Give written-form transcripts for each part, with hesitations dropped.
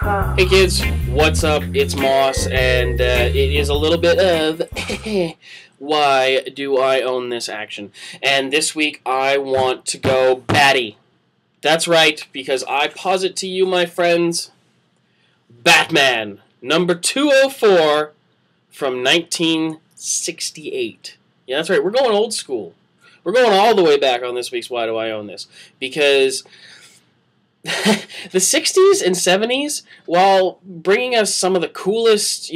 Hey kids, what's up? It's Moss, and it is a little bit of why do I own this action? And this week I want to go batty. That's right, because I posit to you, my friends, Batman, number 204 from 1968. Yeah, that's right, we're going old school. We're going all the way back on this week's Why Do I Own This? Because the 60s and 70s, while bringing us some of the coolest,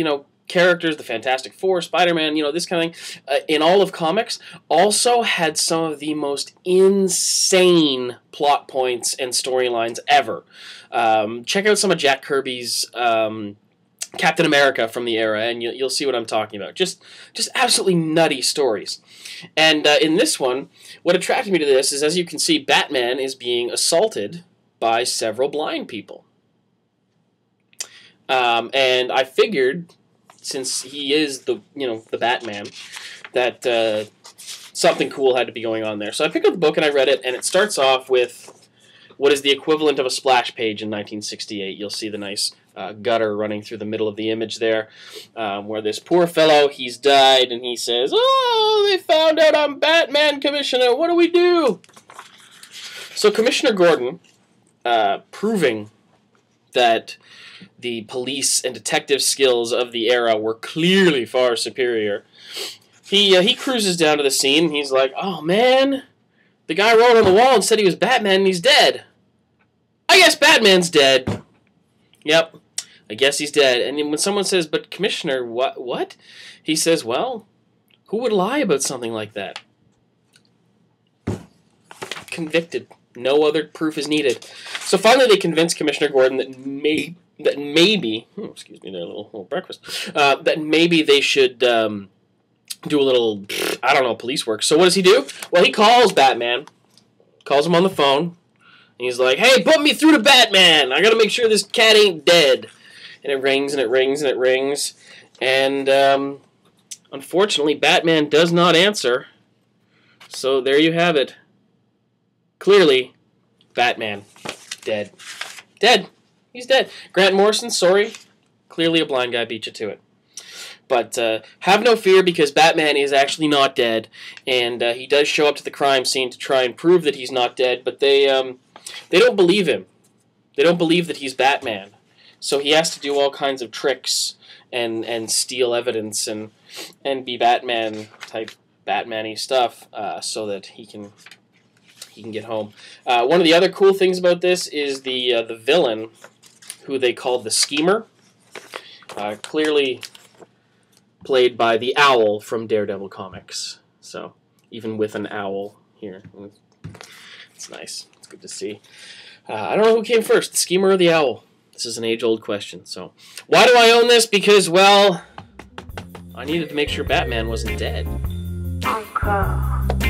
characters, the Fantastic Four, Spider-Man, this kind of thing, in all of comics, also had some of the most insane plot points and storylines ever. Check out some of Jack Kirby's Captain America from the era, and you'll see what I'm talking about. Just absolutely nutty stories. And in this one, what attracted me to this is, as you can see, Batman is being assaulted by several blind people. And I figured, since he is the Batman, that something cool had to be going on there. So I picked up the book and I read it, and it starts off with what is the equivalent of a splash page in 1968. You'll see the nice gutter running through the middle of the image there, where this poor fellow, he's died, and he says, "Oh, they found out I'm Batman, Commissioner. What do we do?" So Commissioner Gordon, proving that the police and detective skills of the era were clearly far superior, he cruises down to the scene, and he's like, "Oh man, the guy wrote on the wall and said he was Batman, and he's dead. I guess Batman's dead. Yep, I guess he's dead." And then when someone says, "But Commissioner, what?" He says, "Well, who would lie about something like that?" Convicted. No other proof is needed. So finally they convince Commissioner Gordon that maybe, excuse me, their little breakfast, that maybe they should do a little, I don't know, police work. So what does he do? Well, he calls Batman, calls him on the phone, and he's like, "Hey, put me through to Batman. I gotta make sure this cat ain't dead." And it rings, and it rings, and it rings, and unfortunately Batman does not answer. So there you have it. Clearly, Batman, dead. Dead. He's dead. Grant Morrison, sorry. Clearly a blind guy beat you to it. But have no fear, because Batman is actually not dead, and he does show up to the crime scene to try and prove that he's not dead, but they don't believe him. They don't believe that he's Batman. So he has to do all kinds of tricks and steal evidence and be Batman-type Batman-y stuff so that he can get home. One of the other cool things about this is the villain, who they called the Schemer, clearly played by the Owl from Daredevil comics. So even with an owl here, it's nice. It's good to see. I don't know who came first, the Schemer or the Owl. This is an age-old question. So why do I own this? Because, well, I needed to make sure Batman wasn't dead. Uncle.